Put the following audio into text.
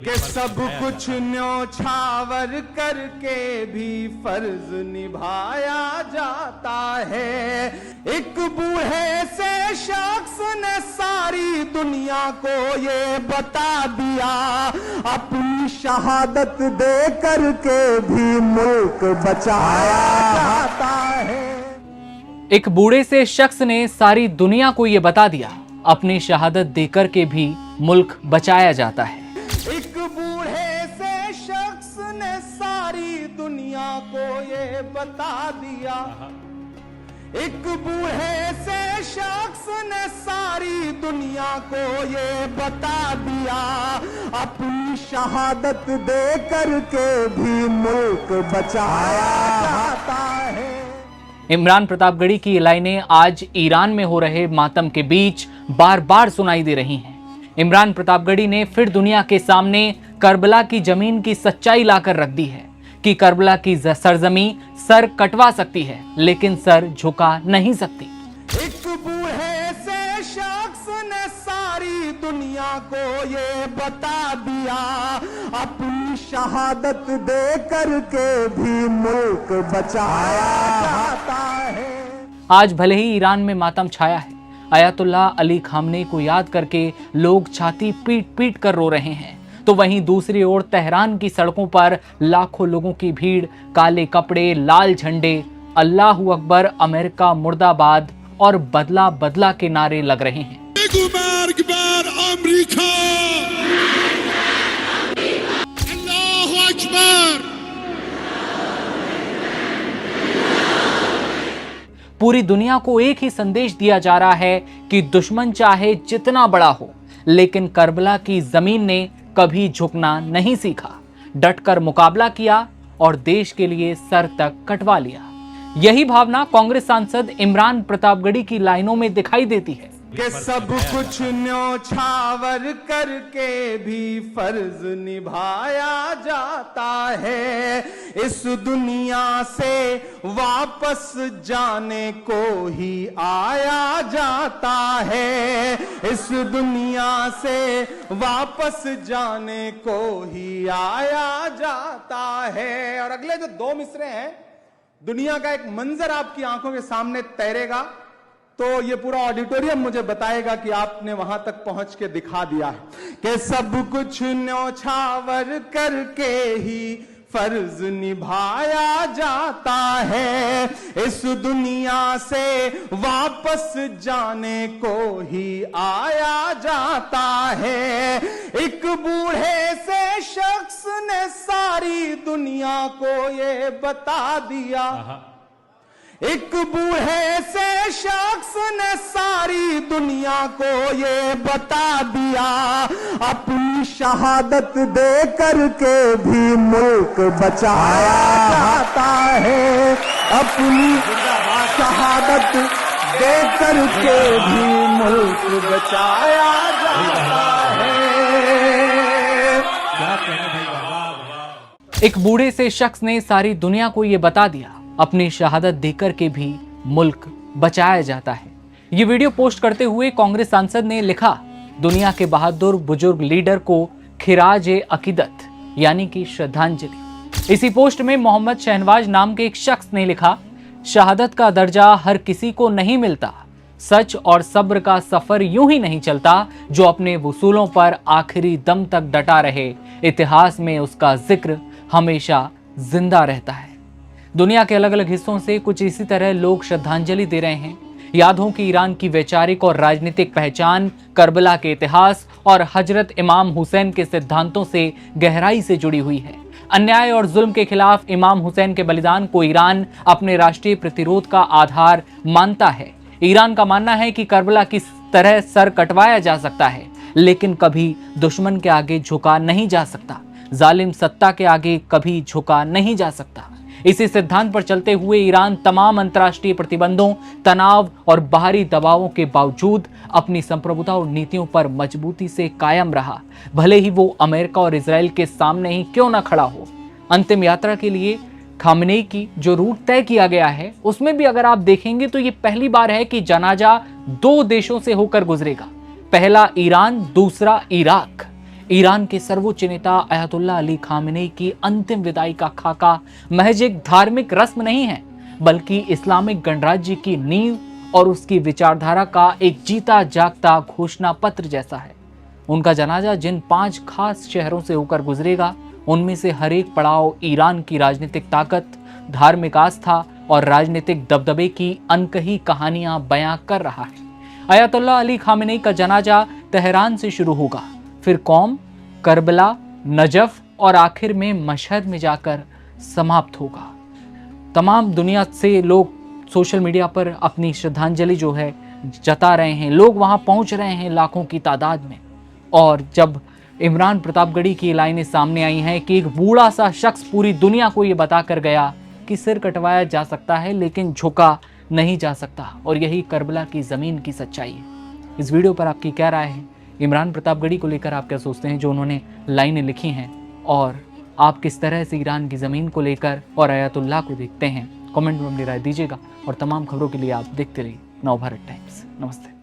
कि सब कुछ न्योछावर करके भी फर्ज निभाया जाता है। एक बूढ़े से शख्स ने सारी दुनिया को ये बता दिया, अपनी शहादत दे करके भी मुल्क बचाया जाता है। एक बूढ़े से शख्स ने सारी दुनिया को ये बता दिया, अपनी शहादत देकर के भी मुल्क बचाया जाता है। एक बूढ़े से शख्स ने सारी दुनिया को ये बता दिया, एक बूढ़े से शख्स ने सारी दुनिया को ये बता दिया, अपनी शहादत दे करके भी मुल्क बचाया जाता है। इमरान प्रतापगढ़ी की ये लाइनें आज ईरान में हो रहे मातम के बीच बार बार सुनाई दे रही हैं। इमरान प्रतापगढ़ी ने फिर दुनिया के सामने करबला की जमीन की सच्चाई लाकर रख दी है कि करबला की सरजमी सर कटवा सकती है लेकिन सर झुका नहीं सकती। एक बूढ़े से शख्स ने सारी दुनिया को ये बता दिया, अपनी शहादत दे करके भी मुल्क बचाया जाता है। आज भले ही ईरान में मातम छाया है, अयातुल्लाह अली खामनेई को याद करके लोग छाती पीट पीट कर रो रहे हैं, तो वहीं दूसरी ओर तेहरान की सड़कों पर लाखों लोगों की भीड़ काले कपड़े, लाल झंडे, अल्लाहू अकबर, अमेरिका मुर्दाबाद और बदला बदला के नारे लग रहे हैं। पूरी दुनिया को एक ही संदेश दिया जा रहा है कि दुश्मन चाहे जितना बड़ा हो, लेकिन करबला की जमीन ने कभी झुकना नहीं सीखा, डटकर मुकाबला किया और देश के लिए सर तक कटवा लिया। यही भावना कांग्रेस सांसद इमरान प्रतापगढ़ी की लाइनों में दिखाई देती है कि सब कुछ न्योछावर करके भी फर्ज निभाया जाता है। इस दुनिया से वापस जाने को ही आया जाता है, इस दुनिया से वापस जाने को ही आया जाता है। और अगले जो दो मिसरे हैं, दुनिया का एक मंजर आपकी आंखों के सामने तैरेगा तो ये पूरा ऑडिटोरियम मुझे बताएगा कि आपने वहां तक पहुंच के दिखा दिया है कि सब कुछ न्योछावर करके ही फर्ज निभाया जाता है। इस दुनिया से वापस जाने को ही आया जाता है। एक बूढ़े से शख्स ने सारी दुनिया को ये बता दिया, एक बूढ़े से शख्स ने सारी दुनिया को ये बता दिया, अपनी शहादत दे करके भी मुल्क बचाया जाता है, अपनी शहादत दे करके भी मुल्क बचाया जाता है। एक बूढ़े से शख्स ने सारी दुनिया को ये बता दिया, अपनी शहादत देकर के भी मुल्क बचाया जाता है। ये वीडियो पोस्ट करते हुए कांग्रेस सांसद ने लिखा, दुनिया के बहादुर बुजुर्ग लीडर को खिराज-ए अकीदत यानी कि श्रद्धांजलि। इसी पोस्ट में मोहम्मद शहनवाज नाम के एक शख्स ने लिखा, शहादत का दर्जा हर किसी को नहीं मिलता, सच और सब्र का सफर यूं ही नहीं चलता, जो अपने वसूलों पर आखिरी दम तक डटा रहे, इतिहास में उसका जिक्र हमेशा जिंदा रहता है। दुनिया के अलग अलग हिस्सों से कुछ इसी तरह लोग श्रद्धांजलि दे रहे हैं। याद हो कि ईरान की वैचारिक और राजनीतिक पहचान करबला के इतिहास और हजरत इमाम हुसैन के सिद्धांतों से गहराई से जुड़ी हुई है। अन्याय और जुल्म के खिलाफ इमाम हुसैन के बलिदान को ईरान अपने राष्ट्रीय प्रतिरोध का आधार मानता है। ईरान का मानना है कि करबला की तरह सर कटवाया जा सकता है, लेकिन कभी दुश्मन के आगे झुका नहीं जा सकता, जालिम सत्ता के आगे कभी झुका नहीं जा सकता। इसी सिद्धांत पर चलते हुए ईरान तमाम अंतर्राष्ट्रीय प्रतिबंधों, तनाव और बाहरी दबावों के बावजूद अपनी संप्रभुता और नीतियों पर मजबूती से कायम रहा, भले ही वो अमेरिका और इजराइल के सामने ही क्यों न खड़ा हो। अंतिम यात्रा के लिए खामनेई की जो रूट तय किया गया है, उसमें भी अगर आप देखेंगे तो ये पहली बार है कि जनाजा दो देशों से होकर गुजरेगा। पहला ईरान, दूसरा इराक। ईरान के सर्वोच्च नेता अयतुल्ला अली खामेनेई की अंतिम विदाई का खाका महज एक धार्मिक रस्म नहीं है, बल्कि इस्लामिक गणराज्य की नींव और उसकी विचारधारा का एक जीता जागता घोषणा पत्र जैसा है। उनका जनाजा जिन 5 खास शहरों से होकर गुजरेगा, उनमें से हर एक पड़ाव ईरान की राजनीतिक ताकत, धार्मिक आस्था और राजनीतिक दबदबे की अनकही कहानियां बयां कर रहा है। अयतुल्ला अली खामेनेई का जनाजा तेहरान से शुरू होगा, फिर कौम, करबला, नजफ और आखिर में मशहद में जाकर समाप्त होगा। तमाम दुनिया से लोग सोशल मीडिया पर अपनी श्रद्धांजलि जो है जता रहे हैं, लोग वहां पहुंच रहे हैं लाखों की तादाद में। और जब इमरान प्रतापगढ़ी की लाइनें सामने आई हैं कि एक बूढ़ा सा शख्स पूरी दुनिया को ये बता कर गया कि सिर कटवाया जा सकता है लेकिन झुका नहीं जा सकता, और यही करबला की ज़मीन की सच्चाई है। इस वीडियो पर आपकी क्या राय है? इमरान प्रतापगढ़ी को लेकर आप क्या सोचते हैं जो उन्होंने लाइनें लिखी हैं, और आप किस तरह से ईरान की ज़मीन को लेकर और अयतुल्ला को देखते हैं? कमेंट में अपनी राय दीजिएगा और तमाम खबरों के लिए आप देखते रहिए नवभारत टाइम्स। नमस्ते।